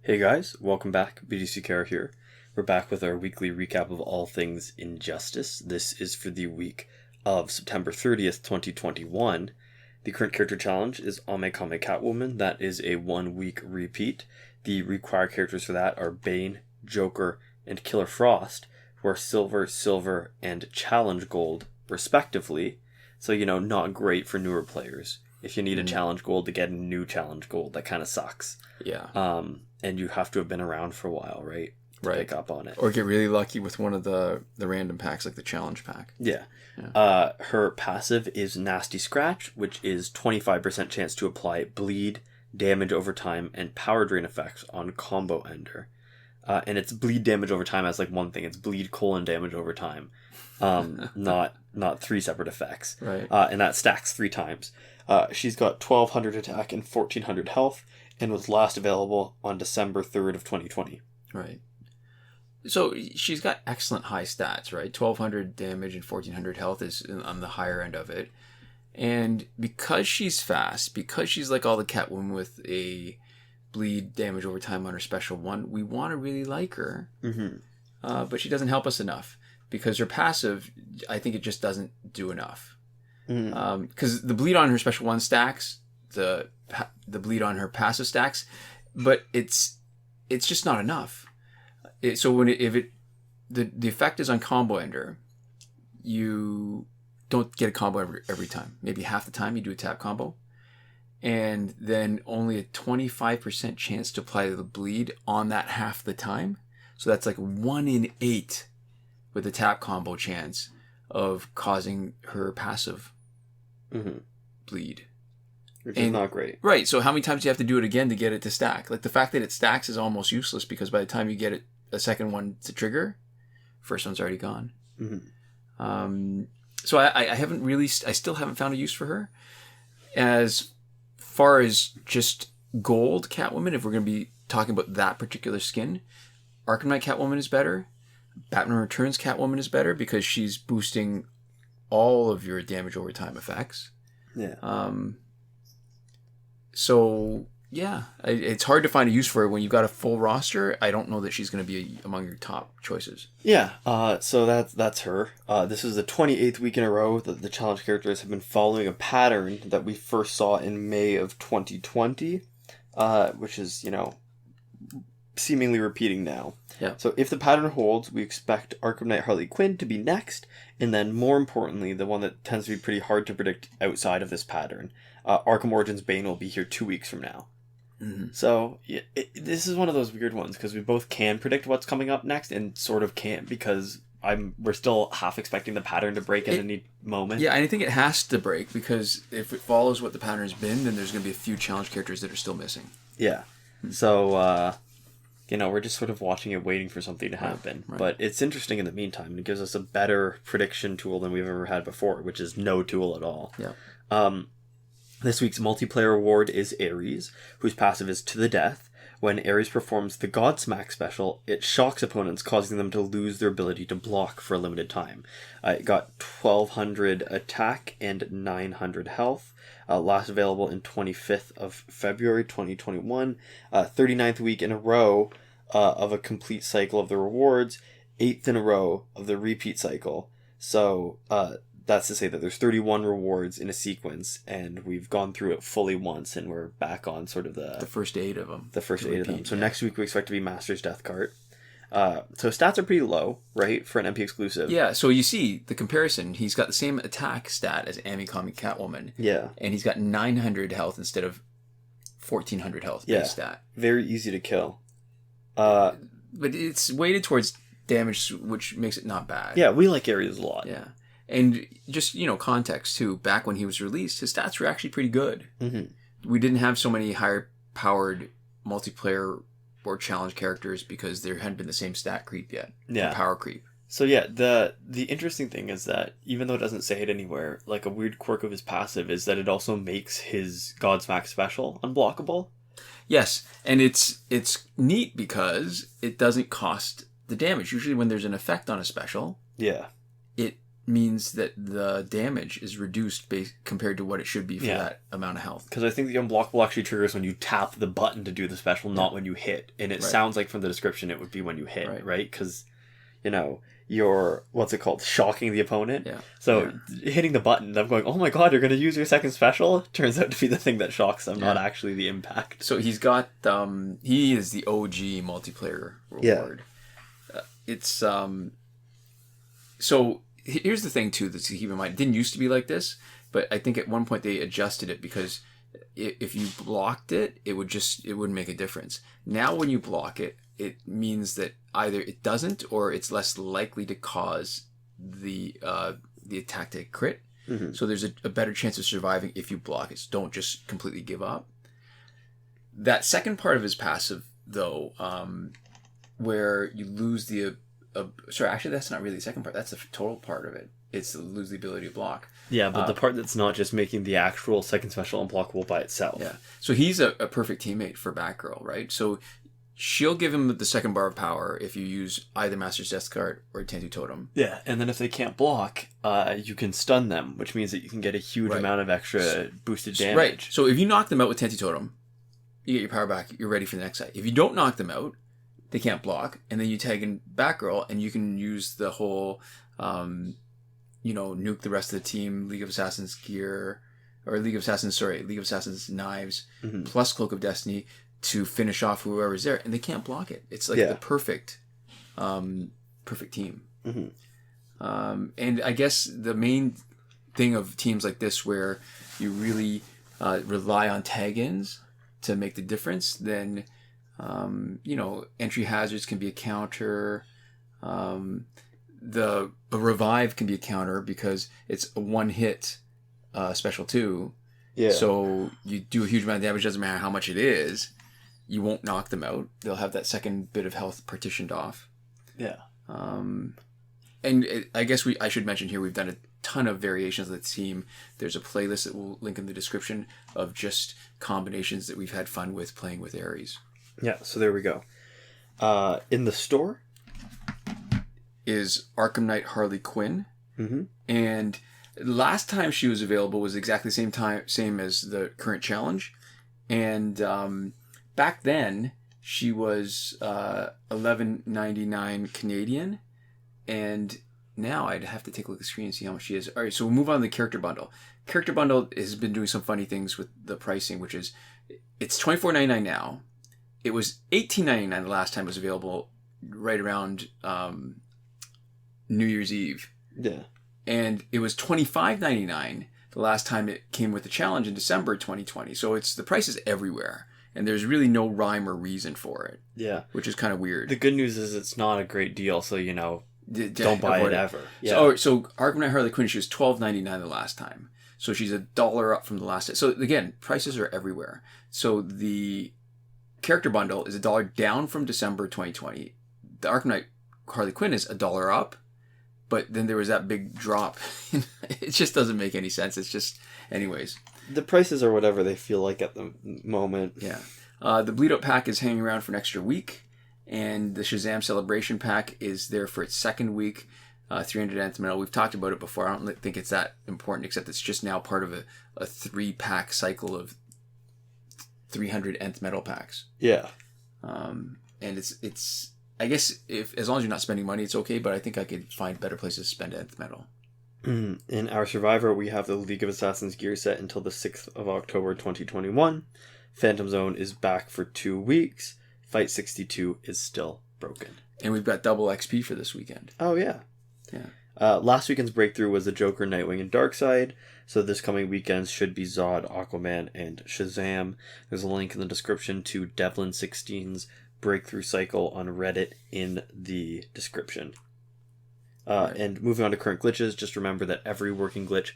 Hey guys, welcome back. BDC Care here. We're back with our weekly recap of all things Injustice. This is for the week of September 30th, 2021. The current character challenge is Ame-Comi Catwoman. That is a 1 week repeat. The required characters for that are Bane, Joker, and Killer Frost, who are silver, and challenge gold, respectively. So, not great for newer players. If you need a challenge gold to get a new challenge gold, that kind of sucks. Yeah. And you have to have been around for a while, right? To pick up on it. Or get really lucky with one of the random packs, like the challenge pack. Yeah. Her passive is Nasty Scratch, which is 25% chance to apply bleed, damage over time, and power drain effects on combo ender. And it's bleed damage over time as like one thing. It's bleed : damage over time. Not three separate effects. Right. And that stacks 3 times. She's got 1200 attack and 1400 health, and was last available on December 3rd of 2020. Right. So she's got excellent high stats, right? 1200 damage and 1400 health is on the higher end of it. And because she's fast, because she's like all the Catwoman with a bleed damage over time on her special one, we want to really like her. Mm-hmm. But she doesn't help us enough because her passive, I think it just doesn't do enough. Because the bleed on her special one stacks, the bleed on her passive stacks, but it's just not enough. So the effect is on combo ender, you don't get a combo every time. Maybe half the time you do a tap combo, and then only a 25% chance to apply the bleed on that half the time. So that's like 1 in 8 with a tap combo chance of causing her passive bleed. Which is not great. Right, so how many times do you have to do it again to get it to stack? Like, the fact that it stacks is almost useless because by the time you get it a second one to trigger, first one's already gone. Mm-hmm. So I still haven't found a use for her. As far as just gold Catwoman, if we're going to be talking about that particular skin, Arkham Knight Catwoman is better. Batman Returns Catwoman is better because she's boosting all of your damage over time effects. Yeah. So, yeah, it's hard to find a use for her when you've got a full roster. I don't know that she's going to be among your top choices. Yeah, so that's her. This is the 28th week in a row that the challenge characters have been following a pattern that we first saw in May of 2020, which is, seemingly repeating now. Yeah. So if the pattern holds, we expect Arkham Knight Harley Quinn to be next, and then more importantly, the one that tends to be pretty hard to predict outside of this pattern, Arkham Origins Bane will be here 2 weeks from now. Mm-hmm. So this is one of those weird ones because we both can predict what's coming up next and sort of can't because we're still half expecting the pattern to break at any moment. Yeah, and I think it has to break because if it follows what the pattern has been, then there's going to be a few challenge characters that are still missing. Yeah. So, we're just sort of watching it, waiting for something to happen. Right. But it's interesting in the meantime, and it gives us a better prediction tool than we've ever had before, which is no tool at all. Yeah. This week's multiplayer award is Ares, whose passive is To the Death. When Ares performs the Godsmack special, it shocks opponents, causing them to lose their ability to block for a limited time. It got 1200 attack and 900 health. Last available in 25th of February 2021. 39th week in a row of a complete cycle of the rewards. 8th in a row of the repeat cycle. So that's to say that there's 31 rewards in a sequence, and we've gone through it fully once, and we're back on sort of the first 8 of them. The first 8 of them. So next week we expect to be Master's Death Cart. So stats are pretty low, right, for an MP exclusive. Yeah, so you see the comparison. He's got the same attack stat as Ame-Comi Catwoman. Yeah. And he's got 900 health instead of 1400 health base stat. Very easy to kill. But it's weighted towards damage, which makes it not bad. Yeah, we like Ares a lot. Yeah. And just, context too, back when he was released, his stats were actually pretty good. Mm-hmm. We didn't have so many higher powered multiplayer or challenge characters because there hadn't been the same stat creep yet. Yeah. Power creep. So yeah, the interesting thing is that even though it doesn't say it anywhere, like a weird quirk of his passive is that it also makes his Godsmack special unblockable. Yes, and it's neat because it doesn't cost the damage. Usually when there's an effect on a special, yeah, it means that the damage is reduced compared to what it should be for that amount of health. Because I think the unblockable actually triggers when you tap the button to do the special, not when you hit. And it sounds like from the description it would be when you hit, right? Because, you know, you're, what's it called, shocking the opponent. Yeah. So hitting the button, I'm going, oh my god, you're going to use your second special? Turns out to be the thing that shocks them, not actually the impact. So he's got, he is the OG multiplayer reward. It's, so here's the thing too, to keep in mind. It didn't used to be like this, but I think at one point they adjusted it because if you blocked it, it wouldn't make a difference. Now when you block it, it means that either it doesn't or it's less likely to cause the attack to crit. Mm-hmm. So there's a better chance of surviving if you block it. So don't just completely give up. That second part of his passive, though, where you lose the... sorry, actually, that's not really the second part. That's the total part of it. It's to lose the ability to block. Yeah, but the part that's not just making the actual second special unblockable by itself. Yeah. So he's a perfect teammate for Batgirl, right? So she'll give him the second bar of power if you use either Master's Death Card or Tentu Totem. Yeah, and then if they can't block, you can stun them, which means that you can get a huge amount of extra boosted damage. Right. So if you knock them out with Tentu Totem, you get your power back, you're ready for the next side. If you don't knock them out, they can't block, and then you tag in Batgirl, and you can use the whole, nuke the rest of the team, League of Assassins gear, or League of Assassins knives, plus Cloak of Destiny, to finish off whoever's there, and they can't block it. It's like the perfect team. Mm-hmm. And I guess the main thing of teams like this where you really rely on tag-ins to make the difference, then entry hazards can be a counter. A revive can be a counter because it's a one-hit special too. Yeah. So you do a huge amount of damage, doesn't matter how much it is. You won't knock them out. They'll have that second bit of health partitioned off. Yeah. I guess I should mention here, we've done a ton of variations of the team. There's a playlist that we'll link in the description of just combinations that we've had fun with playing with Ares. Yeah, so there we go. In the store is Arkham Knight Harley Quinn. Mm-hmm. And last time she was available was exactly the same as the current challenge. And back then, she was $11.99 Canadian. And now I'd have to take a look at the screen and see how much she is. All right, so we'll move on to the character bundle. Character bundle has been doing some funny things with the pricing, which is it's $24.99 now. It was $18.99 the last time it was available, right around New Year's Eve. Yeah. And it was $25.99 the last time it came with the challenge in December 2020. So the price is everywhere. And there's really no rhyme or reason for it. Yeah. Which is kind of weird. The good news is it's not a great deal, so, don't buy it ever. Yeah. So Arkham Knight Harley Quinn, she was $12.99 the last time. So she's $1 up from the last time. So again, prices are everywhere. So the character bundle is $1 down from December 2020. The Arkham Knight Harley Quinn is $1 up, but then there was that big drop. It just doesn't make any sense. It's just, anyways. The prices are whatever they feel like at the moment. Yeah. The Bleed Out pack is hanging around for an extra week, and the Shazam Celebration pack is there for its second week. 300 nth metal. We've talked about it before. I don't think it's that important, except it's just now part of a 3-pack cycle of 300 nth metal packs. Yeah. And it's I guess as long as you're not spending money, it's okay, but I think I could find better places to spend nth metal. In our Survivor, we have the League of Assassins gear set until the 6th of October 2021. Phantom Zone is back for 2 weeks. Fight 62 is still broken. And we've got double XP for this weekend. Oh, yeah. Yeah. Last weekend's breakthrough was the Joker, Nightwing, and Darkseid. So this coming weekend should be Zod, Aquaman, and Shazam. There's a link in the description to Devlin16's breakthrough cycle on Reddit in the description. And moving on to current glitches, just remember that every working glitch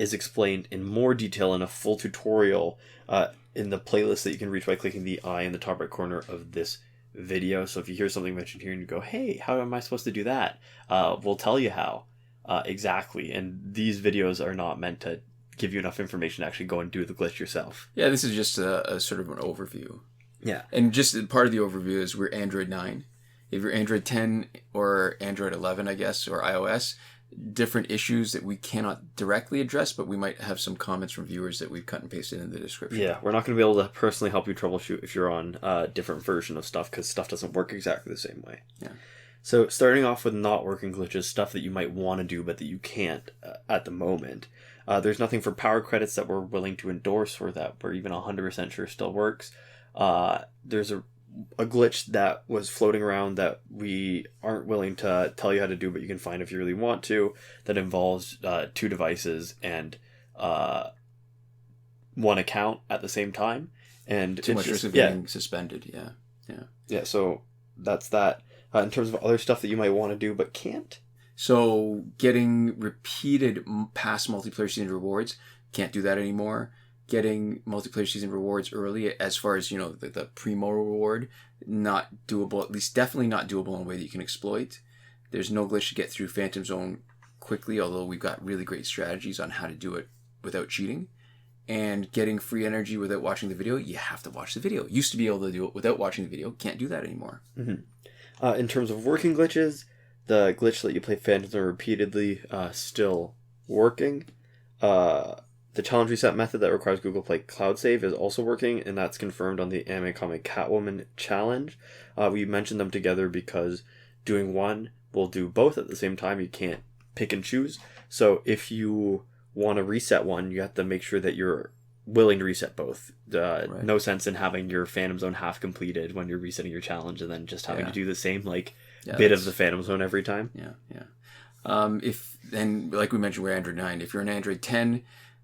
is explained in more detail in a full tutorial in the playlist that you can reach by clicking the eye in the top right corner of this video. So if you hear something mentioned here and you go, hey, how am I supposed to do that? We'll tell you how exactly. And these videos are not meant to give you enough information to actually go and do the glitch yourself. Yeah, this is just a sort of an overview. Yeah. And just part of the overview is we're Android 9. If you're Android 10 or Android 11, I guess, or iOS, different issues that we cannot directly address, but we might have some comments from viewers that we've cut and pasted in the description. Yeah, we're not going to be able to personally help you troubleshoot if you're on a different version of stuff, because stuff doesn't work exactly the same way. Yeah. So starting off with not working glitches, stuff that you might want to do but that you can't at the moment. There's nothing for power credits that we're willing to endorse or that we're even 100% sure still works. There's a glitch that was floating around that we aren't willing to tell you how to do, but you can find if you really want to, that involves 2 devices and 1 account at the same time. And too much risk of getting suspended. Yeah, so that's that. In terms of other stuff that you might want to do but can't. So getting repeated past multiplayer season rewards, can't do that anymore. Getting multiplayer season rewards early, as far as, the primo reward, not doable, at least definitely not doable in a way that you can exploit. There's no glitch to get through Phantom Zone quickly, although we've got really great strategies on how to do it without cheating. And getting free energy without watching the video, you have to watch the video. Used to be able to do it without watching the video, can't do that anymore. Mm-hmm. In terms of working glitches, the glitch that you play Phantom Zone repeatedly still working. The challenge reset method that requires Google Play Cloud Save is also working, and that's confirmed on the Ame-Comi Catwoman challenge. We mentioned them together because doing one will do both at the same time. You can't pick and choose. So if you want to reset one, you have to make sure that you're willing to reset both. Right. No sense in having your Phantom Zone half completed when you're resetting your challenge and then just having to do the same bit of the Phantom Zone every time. And like we mentioned, we're Android 9. If you're an Android 10,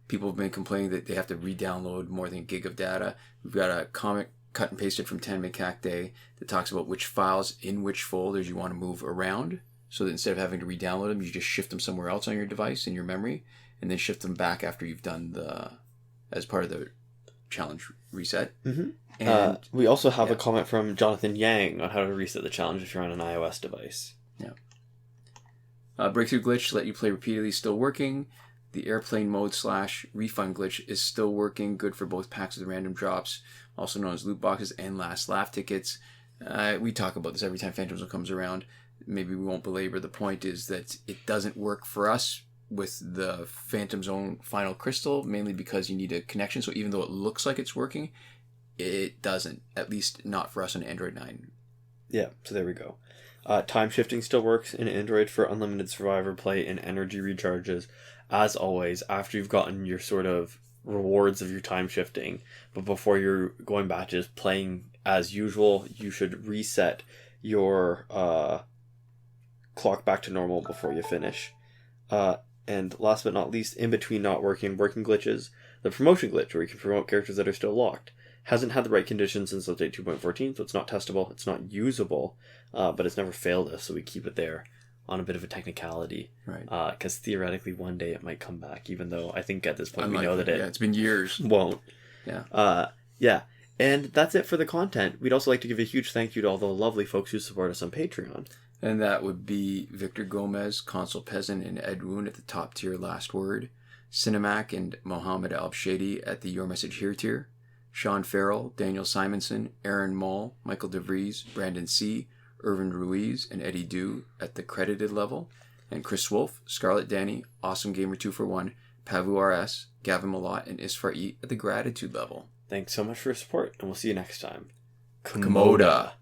people have been complaining that they have to re-download more than a gig of data. We've got a comment cut and pasted from Kakde that talks about which files in which folders you want to move around, so that instead of having to re-download them, you just shift them somewhere else on your device in your memory, and then shift them back after you've done as part of the challenge reset. Mm-hmm. And we also have a comment from Jonathan Yang on how to reset the challenge if you're on an iOS device. Breakthrough glitch, let you play repeatedly, still working. The airplane mode / refund glitch is still working, good for both packs with random drops, also known as loot boxes and last laugh tickets. We talk about this every time Phantom Zone comes around. Maybe we won't belabor. The point is that it doesn't work for us with the Phantom Zone Final Crystal, mainly because you need a connection. So even though it looks like it's working, it doesn't. At least not for us on Android 9. Yeah, so there we go. Time shifting still works in Android for unlimited survivor play and energy recharges. As always, after you've gotten your sort of rewards of your time shifting, but before you're going back to just playing as usual, you should reset your clock back to normal before you finish. And last but not least, in between not working glitches, the promotion glitch, where you can promote characters that are still locked, hasn't had the right conditions since update 2.14, so it's not testable, it's not usable, but it's never failed us, so we keep it there on a bit of a technicality. Right. Because theoretically one day it might come back, even though I think at this point Unlikely. We know that it's been years. Won't. Yeah. Yeah. And that's it for the content. We'd also like to give a huge thank you to all the lovely folks who support us on Patreon. And that would be Victor Gomez, Consul Peasant, and Edwoon at the top tier Last Word, Sinemac and Mohammed Albshaiti at the Your Message Here tier, Shawn Farrell, Daniel Simonson, Aaron Maule, Michael DeVries, Brandon C., Irvin Ruiz, and Eddydoo at the credited level, and Chris Wolff, Scarlet, Dani, Awesomegamer 241, Pavu RS, Gavin, Mallott, and Isfar at the gratitude level. Thanks so much for your support, and we'll see you next time. Komoda.